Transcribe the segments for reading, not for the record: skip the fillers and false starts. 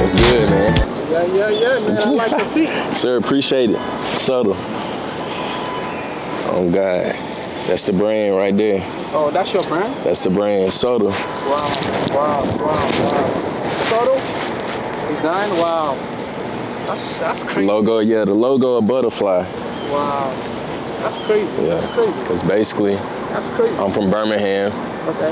It's good, man. Yeah, man. I like the feet. Sure, appreciate it. Subtle. Oh, God. That's the brand right there. Oh, that's your brand? That's the brand, Subtle. Wow. Subtle design, wow. That's crazy. Logo, yeah, the logo of butterfly. Wow. That's crazy. Yeah. That's crazy. Because basically, That's crazy. I'm from Birmingham. Okay.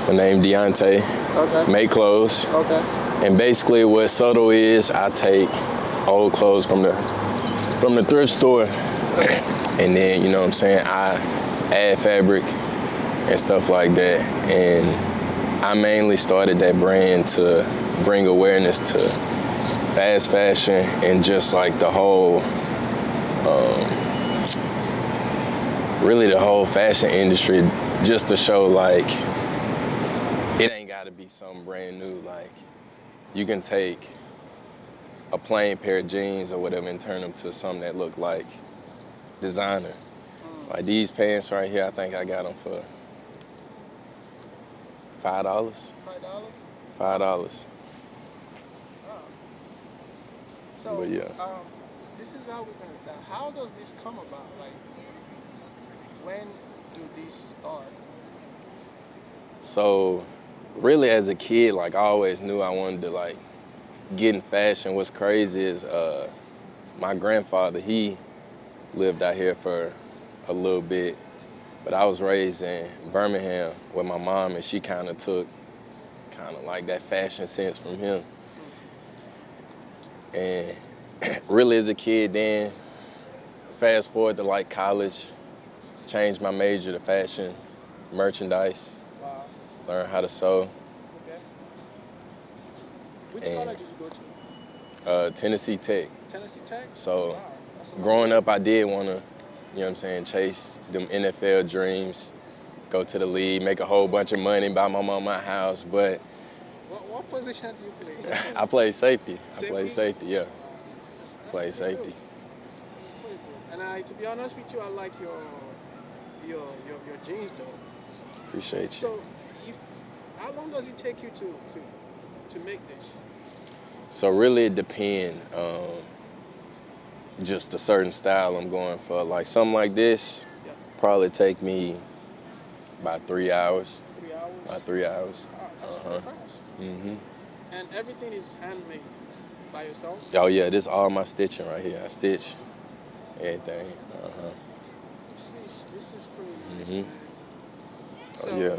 My name Deontay. Okay. Make clothes. Okay. And basically what Subtle is, I take old clothes from the thrift store. And then, you know what I'm saying, I add fabric and stuff like that. And I mainly started that brand to bring awareness to fast fashion and just like the whole, really the whole fashion industry, just to show like, it ain't gotta be something brand new. Like, you can take a plain pair of jeans or whatever and turn them to something that look like designer. Like these pants right here, I think I got them for $5. $5? $5. Wow. So, But yeah. This is how we're gonna start. How does this come about? Like, when do these start? So, really as a kid, like I always knew I wanted to like get in fashion. What's crazy is my grandfather, he lived out here for a little bit, but I was raised in Birmingham with my mom, and she kind of took like that fashion sense from him. And really as a kid then, fast forward to like college, changed my major to fashion merchandise, Wow. learned how to sew. Okay. Which And, college did you go to? Tennessee Tech. Tennessee Tech? So Wow. That's growing up, I did want to, you know what I'm saying, chase them NFL dreams, go to the league, make a whole bunch of money, buy my mom my house, but What position do you play? I played safety. Safety? I played safety, yeah. That's Played pretty safety. good. That's pretty good. And to be honest with you, I like your jeans though. Appreciate you. So, how long does it take you to make this? So really it depends just a certain style I'm going for. Like something like this, Yeah. probably take me about 3 hours. 3 hours? About 3 hours. Wow, that's pretty fast. Mm-hmm. And everything is handmade by yourself? Oh yeah, this is all my stitching right here. I stitch everything. This is pretty nice, Mhm. man. Oh So, yeah.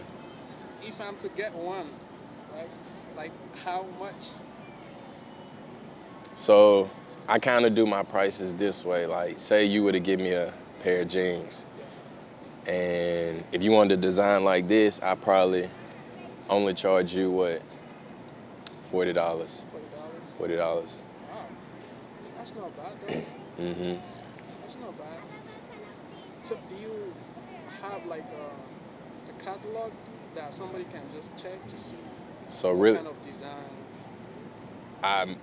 if I'm to get one, right, like how much? So I kind of do my prices this way. Like say you were to give me a pair of jeans, and if you wanted to design like this, I probably only charge you what, $40. $40? $40. Wow, that's not bad though. Mm-hmm. That's not bad. So do you have like a catalog that somebody can just check to see So what really, kind of design? I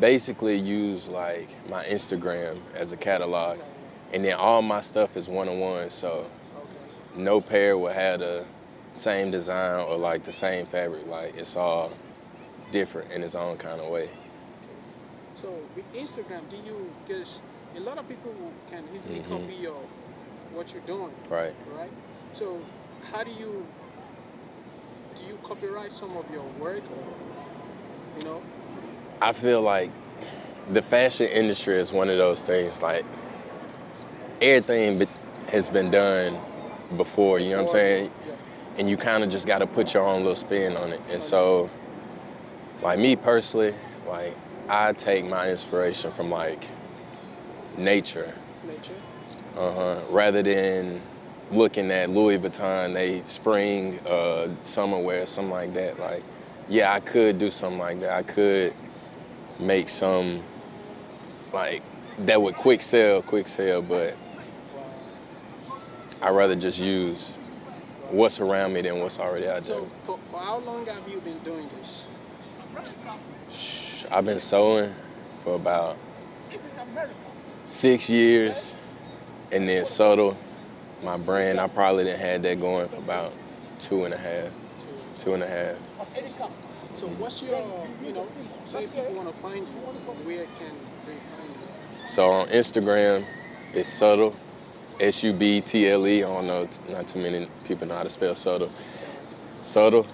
basically use like my Instagram as a catalog, and then all my stuff is one-on-one. So Okay. no pair will have the same design or like the same fabric. Like it's all different in its own kind of way. So with Instagram, do you, because a lot of people can easily Mhm. copy what you're doing, Right. right? So how do you copyright some of your work, or you know? I feel like the fashion industry is one of those things, like everything has been done before, you know what I'm saying? Yeah. And you kind of just got to put your own little spin on it. And so, like me personally, like I take my inspiration from like nature, Nature. rather than looking at Louis Vuitton, they spring, summer wear, something like that. Like, yeah, I could do something like that. I could make some like that would quick sell, but I'd rather just use what's around me than what's already out there. So for how long have you been doing this? I've been sewing for about 6 years, and then Subtle, my brand, I probably didn't had that going for about two and a half. So what's your, say people want to find you, where can they find you? So on Instagram, it's subtle, SUBTLE. I don't know, not too many people know how to spell subtle. Subtle.by.deontay.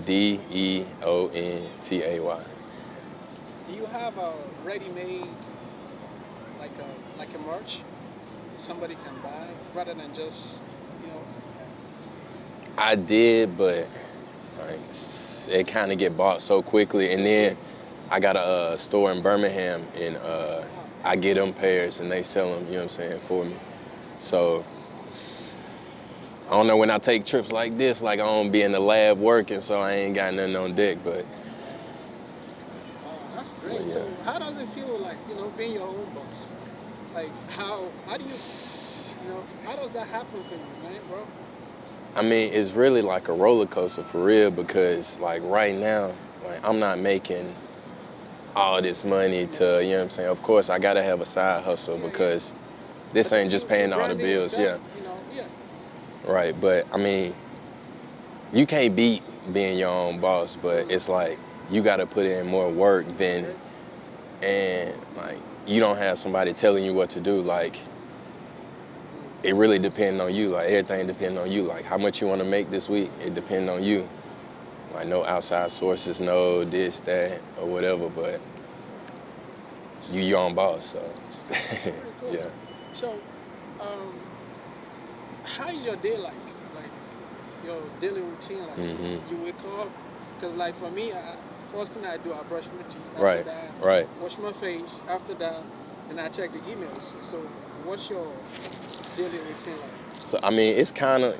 DEONTAY. Do you have a ready-made, like a merch somebody can buy rather than just, you know? I did, but like, it kind of get bought so quickly. And then I got a store in Birmingham, and I get them pairs, and they sell them, you know what I'm saying, for me. So I don't know, when I take trips like this, like I don't be in the lab working, so I ain't got nothing on deck, but. That's great. Yeah. So how does it feel like, being your own boss? Like how do you, how does that happen for you, man, bro? I mean, it's really like a roller coaster for real, because like right now, like I'm not making all this money to, you know what I'm saying? Of course, I gotta have a side hustle because this ain't just paying all the bills, yourself, yeah. Right, but I mean, you can't beat being your own boss, but it's like you gotta put in more work than, and like you don't have somebody telling you what to do. Like it really depends on you. Like everything depends on you. Like how much you want to make this week, it depends on you. Like no outside sources, no this, that, or whatever. But you your own boss, so cool. yeah. So, how is your day like? Like your daily routine? Like you wake up, because like for me, first thing I do, I brush my teeth. After that, wash my face. After that, and I check the emails. So, what's your daily routine like? So I mean, it's kind of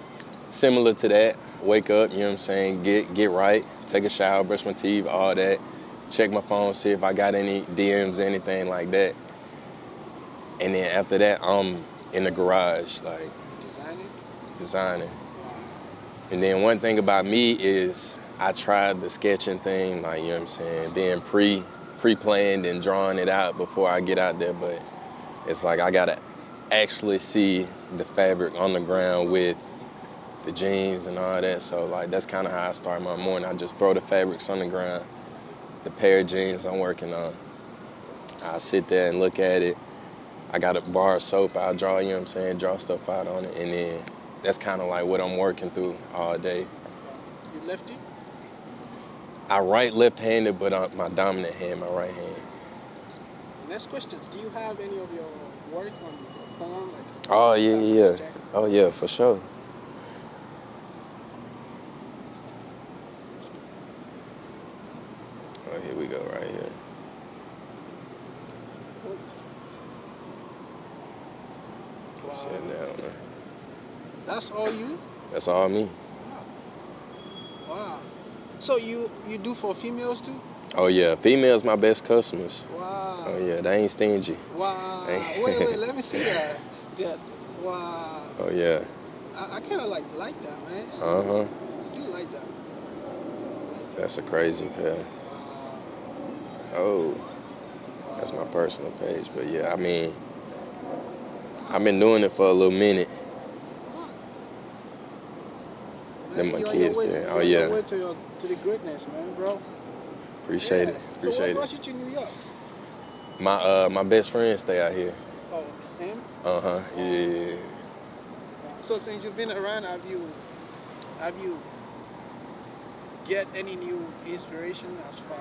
similar to that. Wake up, you know what I'm saying? Get right, take a shower, brush my teeth, all that. Check my phone, see if I got any DMs, anything like that. And then after that, I'm in the garage, like designing. And then one thing about me is I tried the sketching thing, like, you know what I'm saying, being pre-planned and drawing it out before I get out there, but it's like I gotta actually see the fabric on the ground with the jeans and all that. So like that's kind of how I start my morning. I just throw the fabrics on the ground, the pair of jeans I'm working on. I sit there and look at it. I got a bar of soap, I'll draw, you know what I'm saying, draw stuff out on it, and then that's kind of like what I'm working through all day. You lefty? I write left-handed, but my dominant hand, my right hand. Next question, do you have any of your work on your phone? Like, oh, yeah. Oh, yeah, for sure. Oh, here we go, right here. Wow. That's all you? That's all me. Wow. So you do for females too? Oh yeah, females my best customers. Wow. Oh yeah, they ain't stingy. Wow. Wait, let me see that. Wow. Oh yeah. I kind of like that, man. Uh-huh. I do like that. That's a crazy pair. Wow. Oh, that's my personal page. But yeah, I mean, I've been doing it for a little minute. Then my kids been. Oh yeah. Way to the greatness, man, bro. Appreciate it. So what brought you to New York? My best friend stay out here. Oh, him? Uh-huh. Yeah. So since you've been around, have you get any new inspiration as far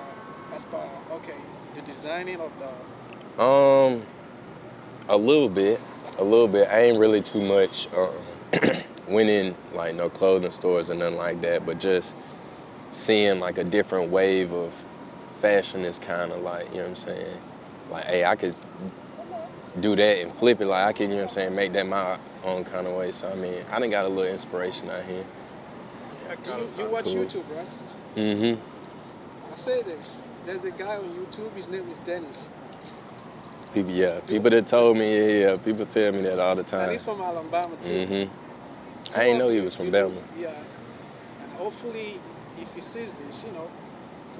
the designing of the? A little bit. I ain't really too much went in like no clothing stores or nothing like that, but just seeing like a different wave of fashion is kind of like, you know what I'm saying? Like, hey, I could do that and flip it. Like I can, you know what I'm saying, make that my own kind of way. So I mean, I done got a little inspiration out here. You watch YouTube, right? Mm-hmm. I say this. There's a guy on YouTube. His name is Dennis. People that told me, people tell me that all the time. And he's from Alabama too. Mm-hmm. I didn't know he was from Bama. Yeah. And hopefully, if he sees this,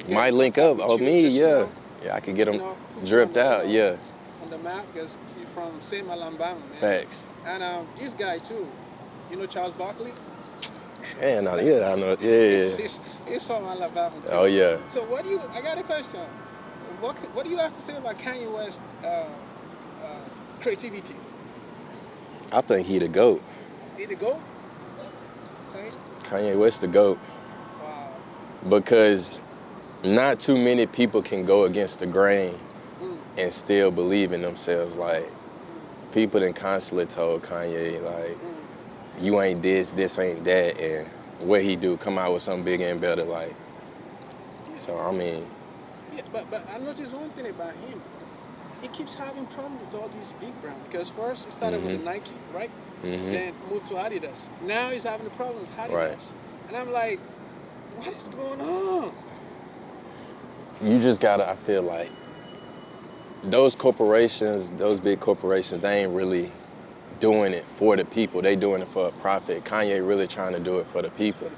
might link up. Oh, me, yeah. Yeah, I could get him dripped out, yeah. On the map, because he's from same Alabama, man. Facts. And this guy too, You know Charles Barkley? Yeah, I know. Yeah. It's from Alabama too. Oh yeah. So I got a question. What do you have to say about Kanye West creativity? I think he the GOAT. He the GOAT? Okay. Kanye West the GOAT. Wow. Because not too many people can go against the grain and still believe in themselves. Like, people done constantly told Kanye, like, you ain't this ain't that, and what he do, come out with something bigger and better, like. So, I mean. Yeah, but I noticed one thing about him. He keeps having problems with all these big brands. Because first, he started with the Nike, right? Then moved to Adidas. Now he's having a problem with Adidas. Right. And I'm like, what is going on? You just gotta, I feel like, those corporations, those big corporations, they ain't really doing it for the people. They doing it for a profit. Kanye really trying to do it for the people.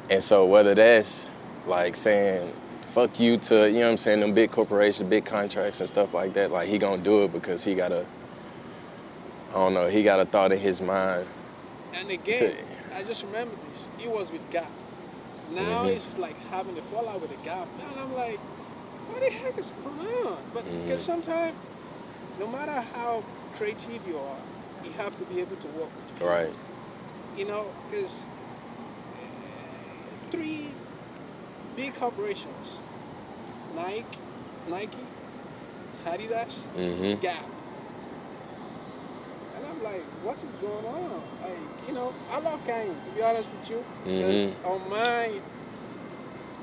And so whether that's like saying, fuck you to, you know what I'm saying, them big corporations, big contracts and stuff like that, like he gonna do it because he got a, I don't know, he got a thought in his mind. And again, I just remember this. He was with Gap. Now he's just like having the fallout with the Gap. And I'm like, what the heck is going on? But because sometimes, no matter how creative you are, you have to be able to work with people. Right. You know, because 3 big corporations, Nike, Adidas, Gap. And I'm like, what is going on? Like, you know, I love Kanye, to be honest with you. Because on my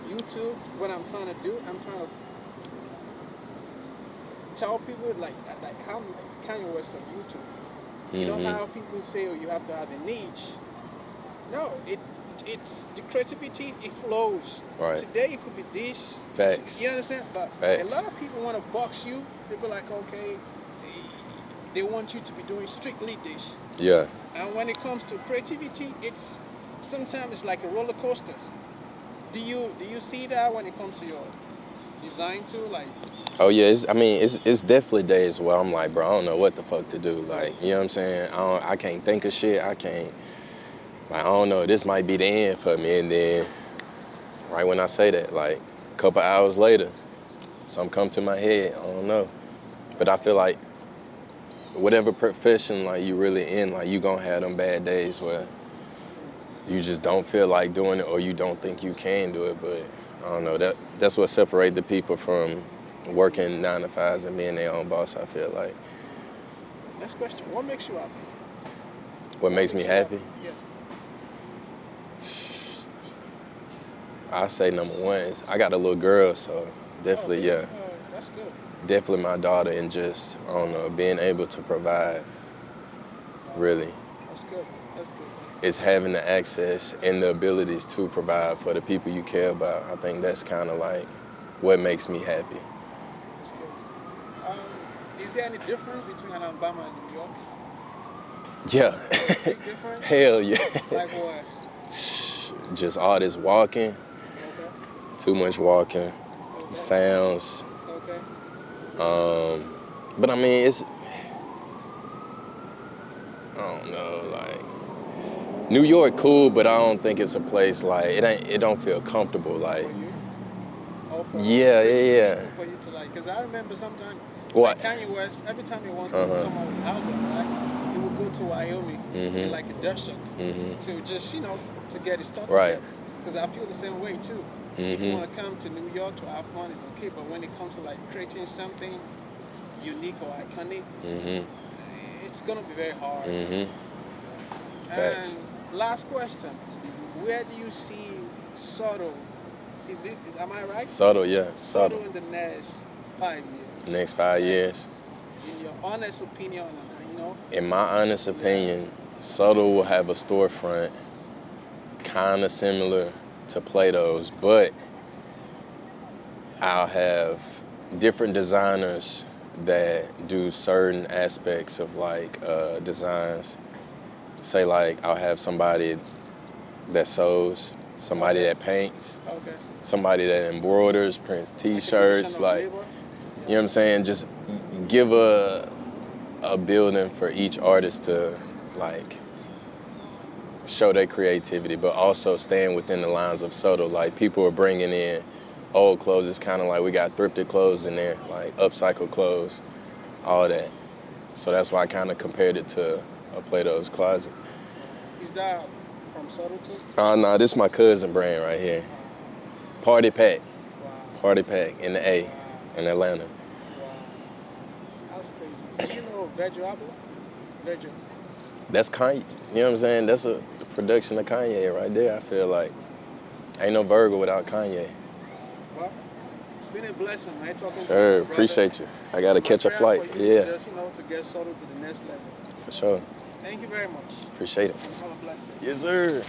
YouTube, what I'm trying to do, I'm trying to tell people like how Kanye West on YouTube. You know how people say, oh, you have to have a niche. No, it's the creativity, it flows. Right. Today it could be this. Facts. You understand? But a lot of people want to box you. They be like, okay, they want you to be doing strictly this. Yeah. And when it comes to creativity, it's sometimes it's like a roller coaster. Do you see that when it comes to your design too? Like. Oh yeah, it's definitely days where I'm like, bro, I don't know what the fuck to do. Like, you know what I'm saying? I can't think of shit. I don't know, this might be the end for me. And then right when I say that, like a couple hours later, something come to my head, I don't know. But I feel like whatever profession like you really in, like you gonna have them bad days where you just don't feel like doing it or you don't think you can do it. But I don't know, that's what separates the people from working 9 to 5s and being their own boss, I feel like. Next question, what makes you happy? What makes me happy? Yeah. I say number one is I got a little girl, so definitely, yeah. That's good. Definitely my daughter, and just, I don't know, being able to provide, really. That's good. That's good. It's having the access and the abilities to provide for the people you care about. I think that's kind of like what makes me happy. That's good. Is there any difference between Alabama and New York? Yeah. Big difference? Hell yeah. Like what? Just all this walking. Okay. Too much walking. Okay. Sounds. Okay. But I mean, it's, I don't know, like, New York cool, but I don't think it's a place like, it don't feel comfortable, like. For you? Or for yeah. For you to like, because I remember sometimes, what? Like Kanye West, every time he wants to come out with an album, right, he would go to Wyoming in like a desert to just, you know, to get his stuff together. Because I feel the same way too. If you want to come to New York to have fun, it's okay. But when it comes to like creating something unique or iconic, it's gonna be very hard. Facts. And last question: where do you see Subtle? Am I right? Subtle, yeah. Subtle in the next 5 years. Next 5 years. In your honest opinion, you know. In my honest opinion, Subtle will have a storefront kind of similar to Plato's, but I'll have different designers that do certain aspects of like designs. Say like I'll have somebody that sews, somebody that paints, somebody that embroiders, prints t-shirts, like, you know what I'm saying? Just give a building for each artist to like show their creativity, but also staying within the lines of subtle. Like people are bringing in old clothes. It's kind of like we got thrifted clothes in there, like upcycled clothes, all that. So that's why I kind of compared it to a Plato's Closet. Is that from Subtle too? No, this is my cousin brand right here. Party Pack. Wow. Party Pack in the A in Atlanta. Wow. That's crazy. Do you know Virgil Abloh? Virgil. That's Kanye. You know what I'm saying? That's the production of Kanye right there. I feel like ain't no Virgo without Kanye. Well, it's been a blessing, man. Talking Sir, to you, brother. appreciate you. I gotta catch a flight. For you Yeah. is just, to get Subtle to the next level. For sure. Thank you very much. Appreciate it. Have a blessed day. Yes, sir.